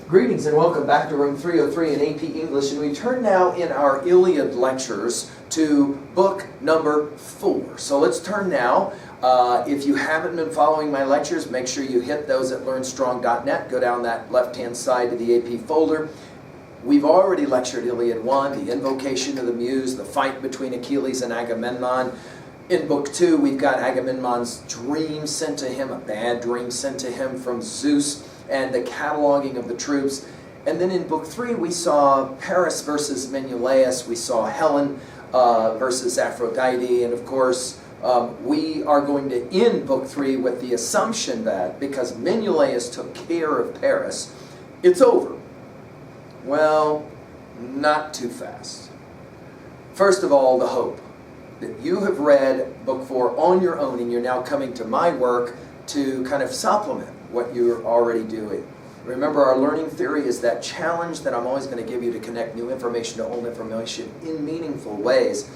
Greetings and welcome back to room 303 in AP English, and we turn now in our Iliad lectures to book number 4. So let's turn now. If you haven't been following my lectures, make sure you hit those at learnstrong.net. Go down that left-hand side to the AP folder. We've already lectured Iliad 1, the invocation of the muse, the fight between Achilles and Agamemnon. In book 2, we've got Agamemnon's dream sent to him, a bad dream sent to him from Zeus, and the cataloging of the troops. And then in book 3, we saw Paris versus Menelaus. We saw Helen versus Aphrodite. And of course, we are going to end book 3 with the assumption that because Menelaus took care of Paris, it's over. Well, not too fast. First of all, the hope that you have read book 4 on your own, and you're now coming to my work to kind of supplement what you're already doing. Remember, our learning theory is that challenge that I'm always going to give you to connect new information to old information in meaningful ways.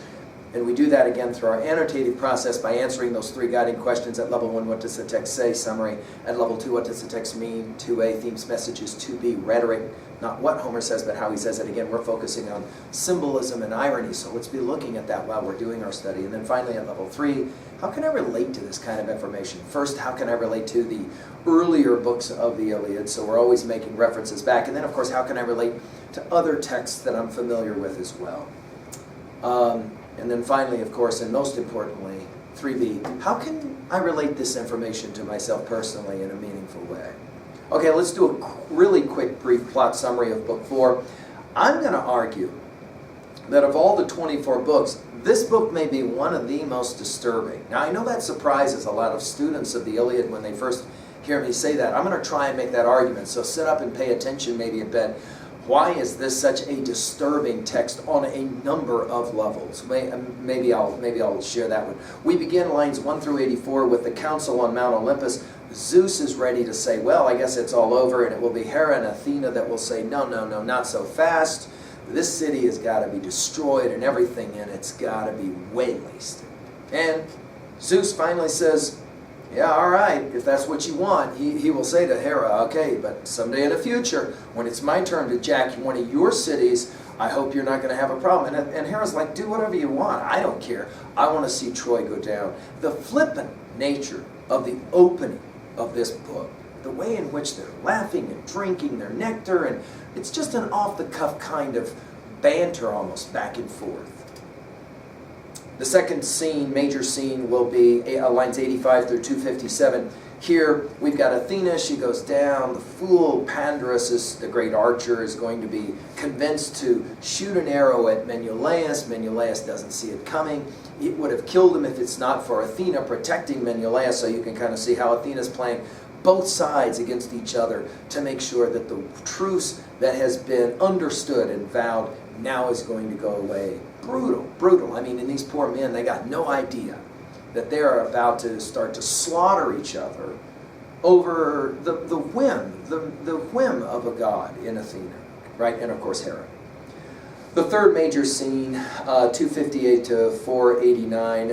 And we do that again through our annotative process by answering those 3 guiding questions. At level 1, what does the text say? Summary. At level 2, what does the text mean? 2A, themes, messages. 2B, rhetoric. Not what Homer says, but how he says it. Again, we're focusing on symbolism and irony, so let's be looking at that while we're doing our study. And then finally, at level 3, how can I relate to this kind of information? First, how can I relate to the earlier books of the Iliad? So we're always making references back. And then, of course, how can I relate to other texts that I'm familiar with as well? And then finally, of course, and most importantly, 3B, how can I relate this information to myself personally in a meaningful way? Okay, let's do a really quick, brief plot summary of book 4. I'm going to argue that of all the 24 books, this book may be one of the most disturbing. Now, I know that surprises a lot of students of the Iliad when they first hear me say that. I'm going to try and make that argument, so sit up and pay attention maybe a bit. Why is this such a disturbing text on a number of levels? Maybe I'll share that one. We begin lines 1 through 84 with the council on Mount Olympus. Zeus is ready to say, well, I guess it's all over, and it will be Hera and Athena that will say, no, no, no, not so fast. This city has got to be destroyed, and everything in it's got to be wasted. And Zeus finally says, yeah, all right, if that's what you want. He will say to Hera, okay, but someday in the future, when it's my turn to jack one of your cities, I hope you're not going to have a problem. And Hera's like, do whatever you want. I don't care. I want to see Troy go down. The flippant nature of the opening of this book, the way in which they're laughing and drinking their nectar, and it's just an off-the-cuff kind of banter almost back and forth. The second scene, major scene, will be lines 85 through 257. Here we've got Athena. She goes down. The fool Pandarus, the great archer, is going to be convinced to shoot an arrow at Menelaus. Menelaus doesn't see it coming. It would have killed him if it's not for Athena protecting Menelaus. So you can kind of see how Athena's playing both sides against each other to make sure that the truce that has been understood and vowed now is going to go away. Brutal, brutal. I mean, and these poor men, they got no idea that they are about to start to slaughter each other over the whim of a god in Athena, right? And of course, Hera. The third major scene, 258 to 489,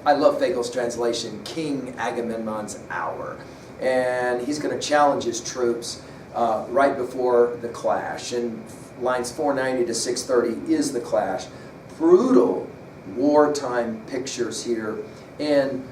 I love Fagel's translation, King Agamemnon's hour. And he's going to challenge his troops right before the clash. And lines 490 to 630 is the clash. Brutal wartime pictures here. And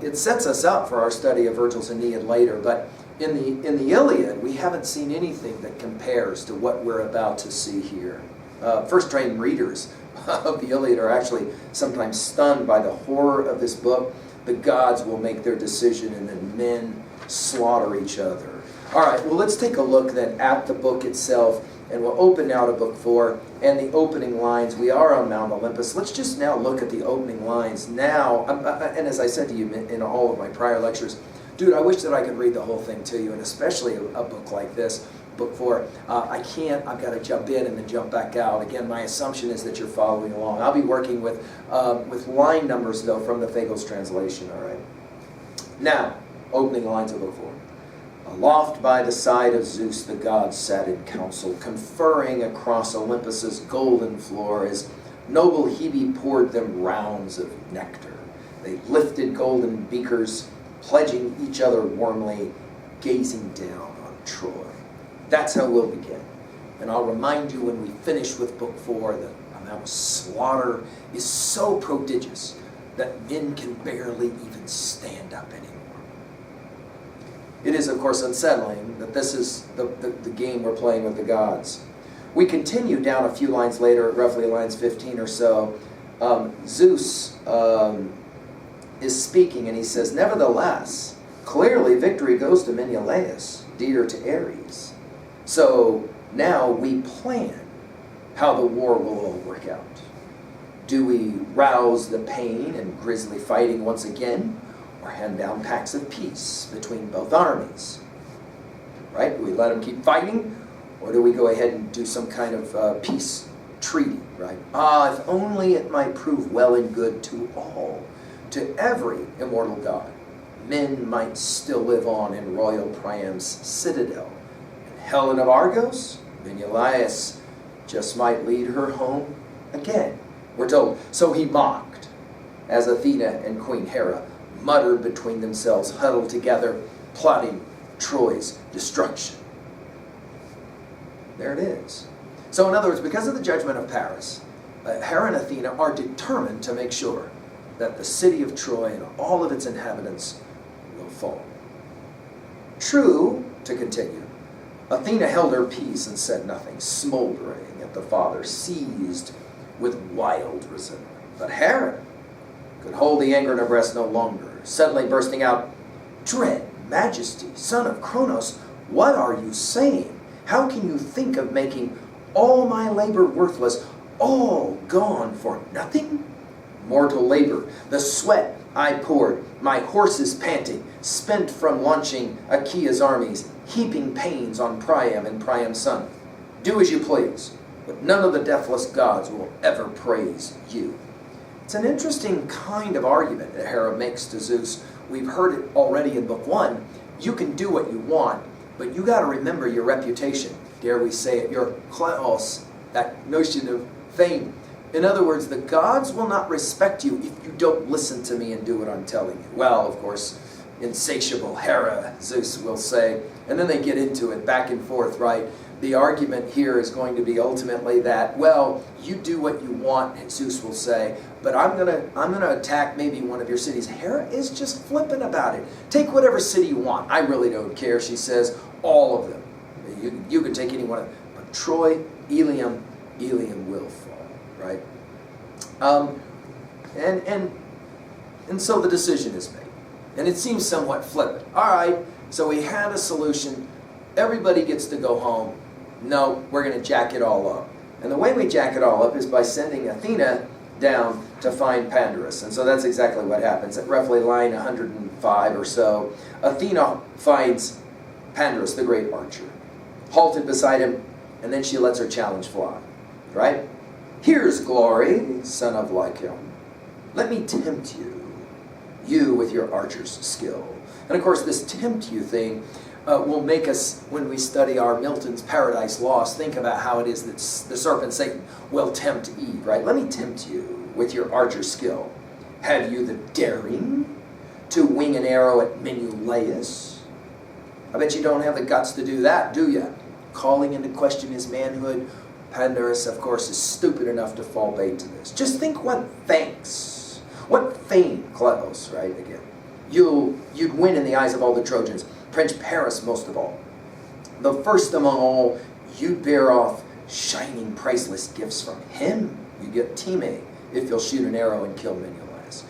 it sets us up for our study of Virgil's Aeneid later. But in the Iliad, we haven't seen anything that compares to what we're about to see here. First-trained readers of the Iliad are actually sometimes stunned by the horror of this book. The gods will make their decision, and then men slaughter each other. All right, well, let's take a look then at the book itself, and we'll open now to book 4 and the opening lines. We are on Mount Olympus. Let's just now look at the opening lines now. And as I said to you in all of my prior lectures, dude, I wish that I could read the whole thing to you, and especially a book like this, book 4. I can't. I've got to jump in and then jump back out. Again, my assumption is that you're following along. I'll be working with line numbers, though, from the Fagel's translation, all right? Now, opening lines of book 4. Aloft by the side of Zeus, the gods sat in council, conferring across Olympus's golden floor as noble Hebe poured them rounds of nectar. They lifted golden beakers, pledging each other warmly, gazing down on Troy. That's how we'll begin. And I'll remind you when we finish with book 4, the amount of slaughter is so prodigious that men can barely even stand up anymore. It is, of course, unsettling that this is the game we're playing with the gods. We continue down a few lines later, roughly lines 15 or so. Zeus is speaking, and he says, "Nevertheless, clearly victory goes to Menelaus, dear to Ares. So now we plan how the war will all work out. Do we rouse the pain and grisly fighting once again, or hand down pacts of peace between both armies? Right? Do we let them keep fighting, or do we go ahead and do some kind of peace treaty? Right? If only it might prove well and good to all, to every immortal god. Men might still live on in royal Priam's citadel. And Helen of Argos, Menelaus, just might lead her home again." We're told. So he mocked, as Athena and Queen Hera muttered between themselves, huddled together, plotting Troy's destruction. There it is. So in other words, because of the judgment of Paris, Hera and Athena are determined to make sure that the city of Troy and all of its inhabitants will fall. True, to continue, Athena held her peace and said nothing, smoldering at the father, seized with wild resentment. But Hera could hold the anger in her breast no longer, suddenly bursting out, "Dread Majesty, son of Kronos, what are you saying? How can you think of making all my labor worthless, all gone for nothing? Mortal labor, the sweat I poured, my horses panting, spent from launching Achaea's armies, heaping pains on Priam and Priam's son. Do as you please, but none of the deathless gods will ever praise you." It's an interesting kind of argument that Hera makes to Zeus. We've heard it already in book 1. You can do what you want, but you got to remember your reputation. Dare we say it, your kleos, that notion of fame. In other words, the gods will not respect you if you don't listen to me and do what I'm telling you. Well, of course, insatiable Hera, Zeus will say. And then they get into it back and forth, right? The argument here is going to be ultimately that, well, you do what you want, Zeus will say, but I'm gonna attack maybe one of your cities. Hera is just flippant about it. Take whatever city you want. I really don't care, she says. All of them. You can take any one of them. But Troy, Ilium will fall, right? And so the decision is made. And it seems somewhat flippant. All right, so we had a solution. Everybody gets to go home. No, we're going to jack it all up. And the way we jack it all up is by sending Athena down to find Pandarus. And so that's exactly what happens. At roughly line 105 or so, Athena finds Pandarus, the great archer, halted beside him, and then she lets her challenge fly. Right? "Here's glory, son of Lycaon. Let me tempt you with your archer's skill." And of course, this tempt you thing will make us, when we study our Milton's Paradise Lost, think about how it is that the serpent Satan will tempt Eve, right? "Let me tempt you with your archer's skill. Have you the daring to wing an arrow at Menelaus? I bet you don't have the guts to do that, do you?" Calling into question his manhood, Pandarus, of course, is stupid enough to fall bait to this. Just think what thanks, what fame, Kleos, right, again, you'd win in the eyes of all the Trojans, Prince Paris most of all. The first among all, you'd bear off shining priceless gifts from him. You get Time if you'll shoot an arrow and kill Menelaus.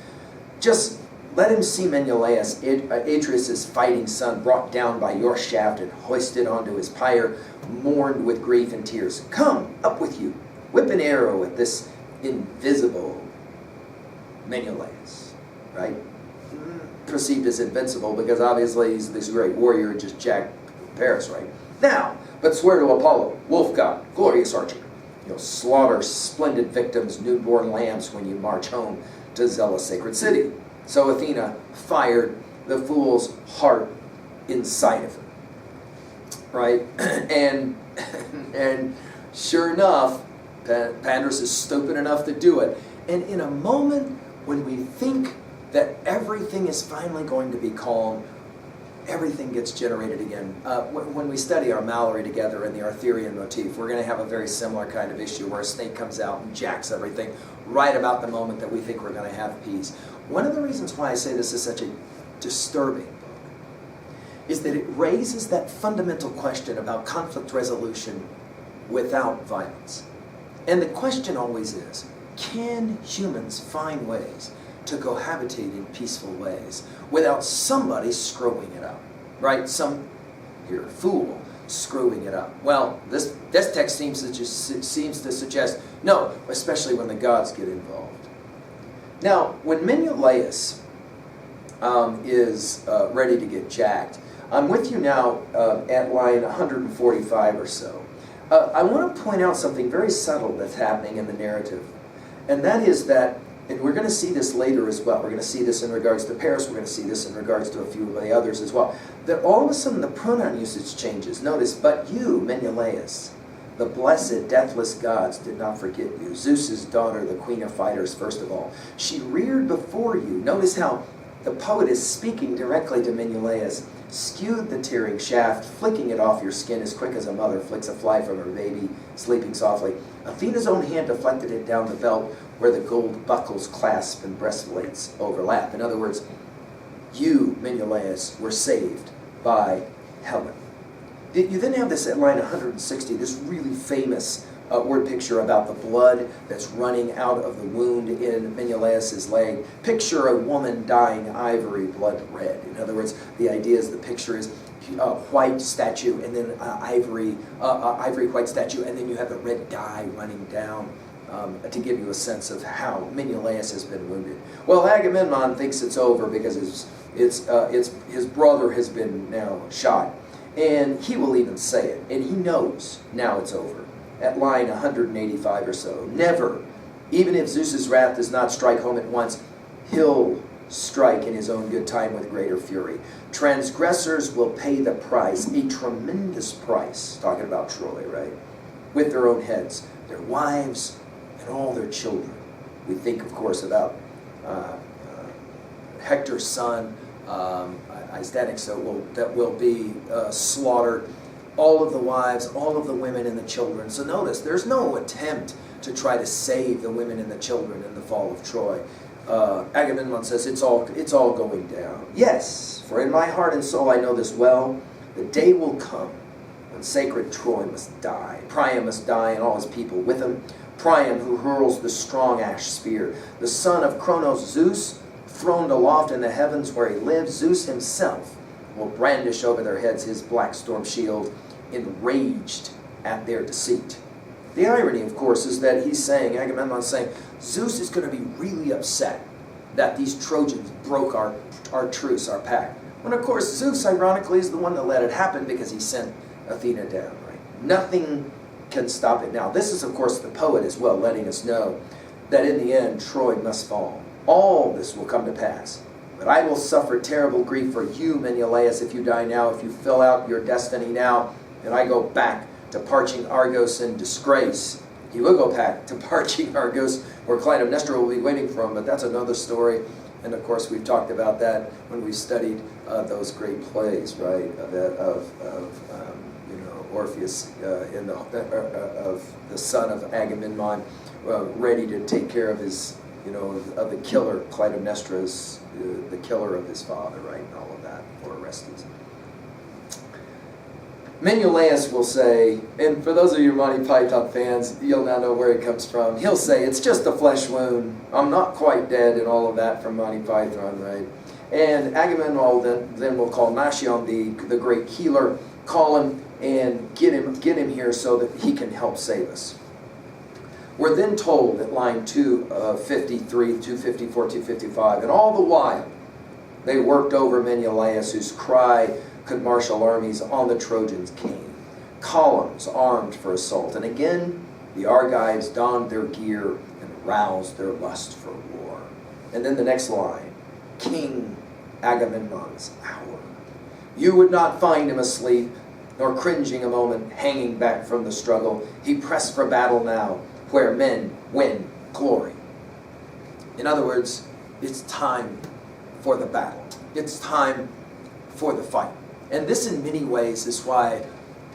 Just let him see Menelaus, Atreus' fighting son, brought down by your shaft and hoisted onto his pyre, mourned with grief and tears. Come, up with you. Whip an arrow at this invisible Menelaus, right? Perceived as invincible because obviously he's this great warrior and just jacked Paris, right? Now, but swear to Apollo, wolf god, glorious archer, you'll slaughter splendid victims, newborn lambs when you march home to Zealous sacred city. So Athena fired the fool's heart inside of him, right? And sure enough, Pandarus is stupid enough to do it. And in a moment when we think that everything is finally going to be calm, everything gets generated again. When we study our Mallory together and the Arthurian motif, we're going to have a very similar kind of issue where a snake comes out and jacks everything right about the moment that we think we're going to have peace. One of the reasons why I say this is such a disturbing book is that it raises that fundamental question about conflict resolution without violence. And the question always is, can humans find ways to cohabitate in peaceful ways without somebody screwing it up, right? Some fool screwing it up. Well, this text seems to suggest no, especially when the gods get involved. Now, when Menelaus is ready to get jacked, I'm with you now at line 145 or so. I want to point out something very subtle that's happening in the narrative, and that is that, and we're going to see this later as well. We're going to see this in regards to Paris. We're going to see this in regards to a few of the others as well. That all of a sudden the pronoun usage changes. Notice, but you, Menelaus, the blessed, deathless gods did not forget you. Zeus's daughter, the queen of fighters, first of all. She reared before you. Notice how the poet is speaking directly to Menelaus. Skewed the tearing shaft, flicking it off your skin as quick as a mother flicks a fly from her baby, sleeping softly. Athena's own hand deflected it down the belt where the gold buckles clasp and breastplates overlap. In other words, you, Menelaus, were saved by Helen. You then have this at line 160, this really famous word picture about the blood that's running out of the wound in Menelaus's leg. Picture a woman dyeing ivory blood red. In other words, the idea is the picture is a white statue and then ivory white statue, and then you have the red dye running down to give you a sense of how Menelaus has been wounded. Well, Agamemnon thinks it's over because his brother has been now shot, and he will even say it, and he knows now it's over. At line 185 or so. Never, even if Zeus's wrath does not strike home at once, he'll strike in his own good time with greater fury. Transgressors will pay the price, a tremendous price, talking about Troy, right? With their own heads, their wives, and all their children. We think, of course, about Hector's son, Astyanax, that will be slaughtered. All of the wives, all of the women and the children. So notice, there's no attempt to try to save the women and the children in the fall of Troy. Agamemnon says, it's all going down. Yes, for in my heart and soul I know this well. The day will come when sacred Troy must die. Priam must die and all his people with him. Priam, who hurls the strong ash spear. The son of Cronos, Zeus, throned aloft in the heavens where he lives. Zeus himself will brandish over their heads his black storm shield, enraged at their deceit. The irony, of course, is that Agamemnon's saying, Zeus is going to be really upset that these Trojans broke our truce, our pact. When, of course, Zeus, ironically, is the one that let it happen because he sent Athena down, right? Nothing can stop it now. This is, of course, the poet as well, letting us know that in the end, Troy must fall. All this will come to pass. But I will suffer terrible grief for you, Menelaus, if you die now, if you fill out your destiny now, and I go back to parching Argos in disgrace. He will go back to parching Argos, where Clytemnestra will be waiting for him, but that's another story. And of course, we've talked about that when we studied those great plays, right? Of Orpheus of the son of Agamemnon, ready to take care of his, of the killer, Clytemnestra's, the killer of his father, right, and all of that, for Orestes. Menelaus will say, and for those of you Monty Python fans, you'll now know where it comes from. He'll say, it's just a flesh wound. I'm not quite dead, and all of that from Monty Python, right? And Agamemnon then will call Nausicaa, the great healer, call him and get him here so that he can help save us. We're then told at line 253, 254, 255, and all the while they worked over Menelaus, whose cry could marshal armies on the Trojans came. Columns armed for assault. And again, the Argives donned their gear and roused their lust for war. And then the next line, King Agamemnon's hour. You would not find him asleep, nor cringing a moment, hanging back from the struggle. He pressed for battle now, where men win glory. In other words, it's time for the battle. It's time for the fight. And this in many ways is why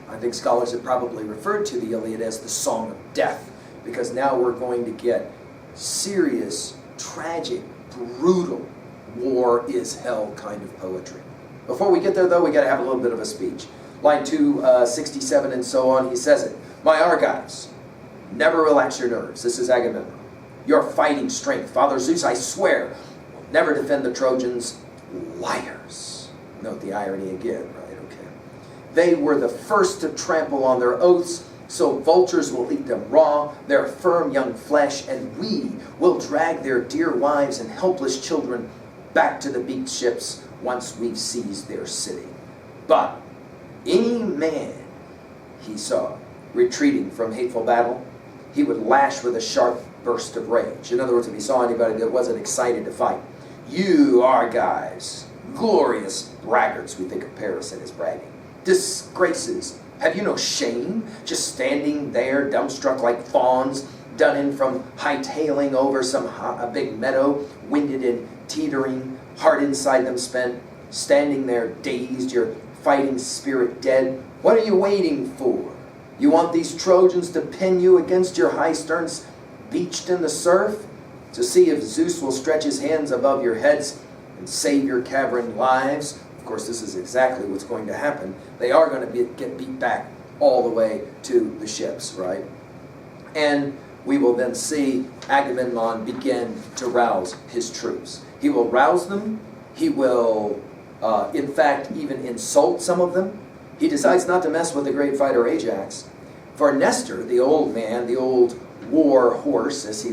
I think scholars have probably referred to the Iliad as the Song of Death, because now we're going to get serious, tragic, brutal, war is hell kind of poetry. Before we get there, though, we got to have a little bit of a speech. Line 267 and so on, he says it. My Argives, never relax your nerves. This is Agamemnon. Your fighting strength, Father Zeus, I swear, will never defend the Trojans. Liars. Note the irony again, right? Okay. They were the first to trample on their oaths, so vultures will eat them raw, their firm young flesh, and we will drag their dear wives and helpless children back to the beaked ships once we've seized their city. But any man he saw retreating from hateful battle, he would lash with a sharp burst of rage. In other words, if he saw anybody that wasn't excited to fight, you Argives, glorious braggarts, we think of Paris and his bragging, disgraces, have you no shame, just standing there dumbstruck like fawns, done in from hightailing over a big meadow, winded and teetering, heart inside them spent, standing there dazed, your fighting spirit dead? What are you waiting for? You want these Trojans to pin you against your high sterns, beached in the surf, to see if Zeus will stretch his hands above your heads and save your cavern lives? Of course, this is exactly what's going to happen. They are going to get beat back all the way to the ships, right? And we will then see Agamemnon begin to rouse his troops. He will rouse them. He will, in fact, even insult some of them. He decides not to mess with the great fighter Ajax. For Nestor, the old man, the old war horse, as he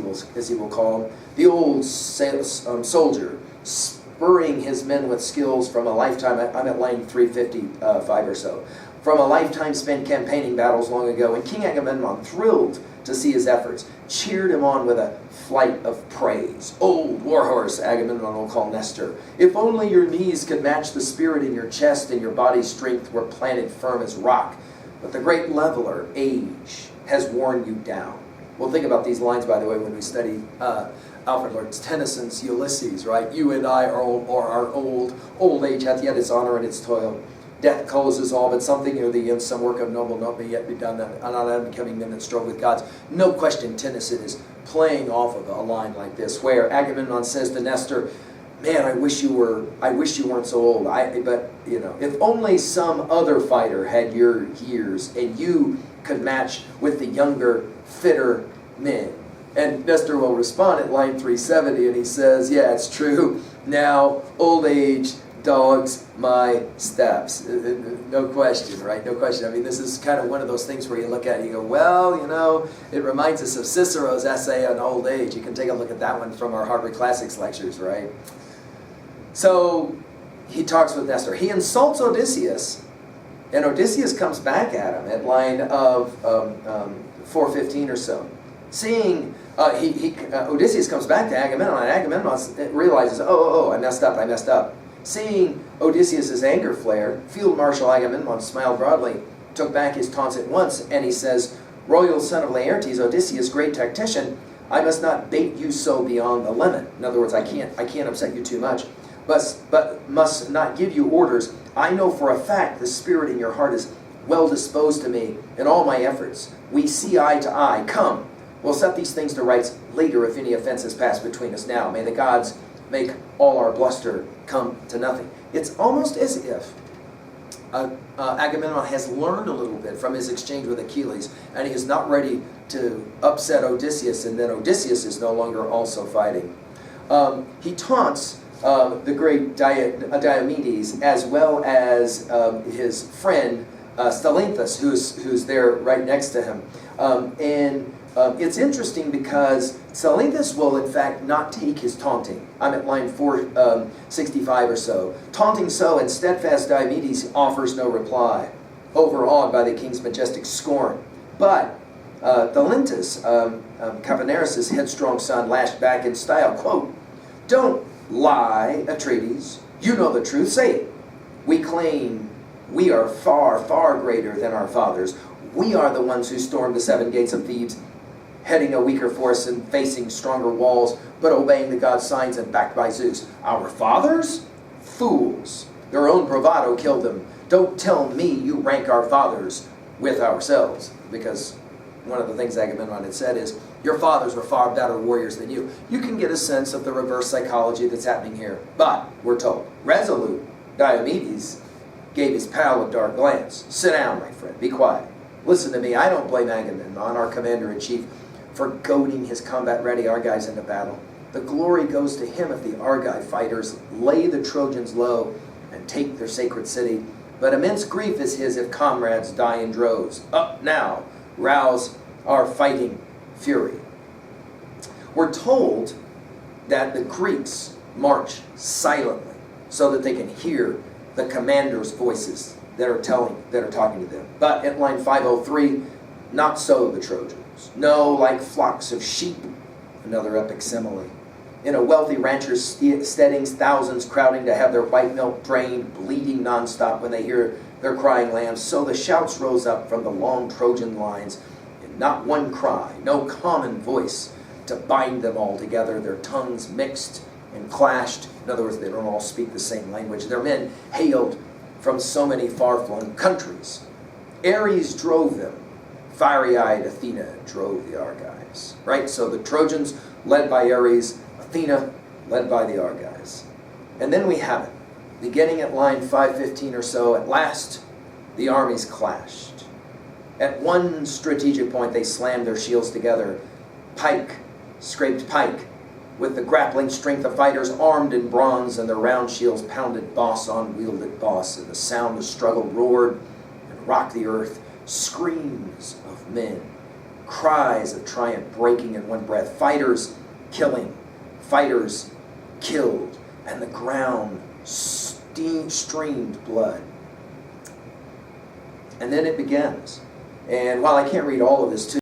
will call him, the old soldier, spurring his men with skills from a lifetime, I'm at line 355 or so, from a lifetime spent campaigning battles long ago, and King Agamemnon, thrilled to see his efforts, cheered him on with a flight of praise. Old warhorse, Agamemnon will call Nestor, if only your knees could match the spirit in your chest and your body's strength were planted firm as rock. But the great leveler, age, has worn you down. We'll think about these lines, by the way, when we study Alfred Lord Tennyson's Ulysses, right? You and I are old. Old age hath yet its honor and its toil. Death closes all, but something near the end, some work of noble not may yet be done, not unbecoming men that strove with gods. No question Tennyson is playing off of a line like this, where Agamemnon says to Nestor, man, I wish you weren't so old. But you know, if only some other fighter had your years and you could match with the younger, fitter men. And Nestor will respond at line 370, and he says, yeah, it's true. Now, old age dogs my steps. No question, right? No question. I mean, this is kind of one of those things where you look at it and you go, well, you know, it reminds us of Cicero's essay on old age. You can take a look at that one from our Harvard Classics lectures, right? So he talks with Nestor. He insults Odysseus, and Odysseus comes back at him at line of 415 or so. Seeing, Odysseus comes back to Agamemnon, and Agamemnon realizes, oh, I messed up. Seeing Odysseus' anger flare, Field Marshal Agamemnon smiled broadly, took back his taunts at once, and he says, royal son of Laertes, Odysseus, great tactician, I must not bait you so beyond the limit. In other words, I can't upset you too much, but must not give you orders. I know for a fact the spirit in your heart is well disposed to me in all my efforts. We see eye to eye. Come, we'll set these things to rights later if any offense has passed between us now. May the gods make all our bluster come to nothing. It's almost as if Agamemnon has learned a little bit from his exchange with Achilles, and he is not ready to upset Odysseus, and then Odysseus is no longer also fighting. He taunts the great Diomedes, as well as his friend Stalynthus, who's there right next to him. It's interesting because Stalynthus will in fact not take his taunting. I'm at line 465 or so. Taunting so, and steadfast Diomedes offers no reply, overawed by the king's majestic scorn. But Stalynthus, Capaneus' headstrong son, lashed back in style, quote, don't lie, Atreides. You know the truth. Say it. We claim we are far, far greater than our fathers. We are the ones who stormed the seven gates of Thebes, heading a weaker force and facing stronger walls, but obeying the god's signs and backed by Zeus. Our fathers? Fools. Their own bravado killed them. Don't tell me you rank our fathers with ourselves. Because one of the things Agamemnon had said is, your fathers were far better warriors than you. You can get a sense of the reverse psychology that's happening here. But, we're told, resolute Diomedes gave his pal a dark glance. Sit down, my friend. Be quiet. Listen to me. I don't blame Agamemnon, our commander-in-chief, for goading his combat-ready Argives into battle. The glory goes to him if the Argive fighters lay the Trojans low and take their sacred city. But immense grief is his if comrades die in droves. Up now, rouse our fighting fury. We're told that the Greeks march silently so that they can hear the commanders' voices that are talking to them. But at line 503, not so the Trojans. No, like flocks of sheep, another epic simile. In a wealthy rancher's steadings, thousands crowding to have their white milk drained, bleeding nonstop when they hear their crying lambs. So the shouts rose up from the long Trojan lines, and not one cry, no common voice to bind them all together. Their tongues mixed and clashed. In other words, they don't all speak the same language. Their men hailed from so many far-flung countries. Ares drove them. Fiery-eyed Athena drove the Argives. Right? So the Trojans led by Ares, Athena led by the Argives. And then we have it. Beginning at line 515 or so, at last the armies clashed. At one strategic point, they slammed their shields together. Pike scraped pike, with the grappling strength of fighters armed in bronze, and their round shields pounded boss on wielded boss, and the sound of struggle roared and rocked the earth. Screams of men, cries of triumph breaking in one breath, fighters killing, fighters killed, and the ground streamed blood. And then it begins. And while I can't read all of this to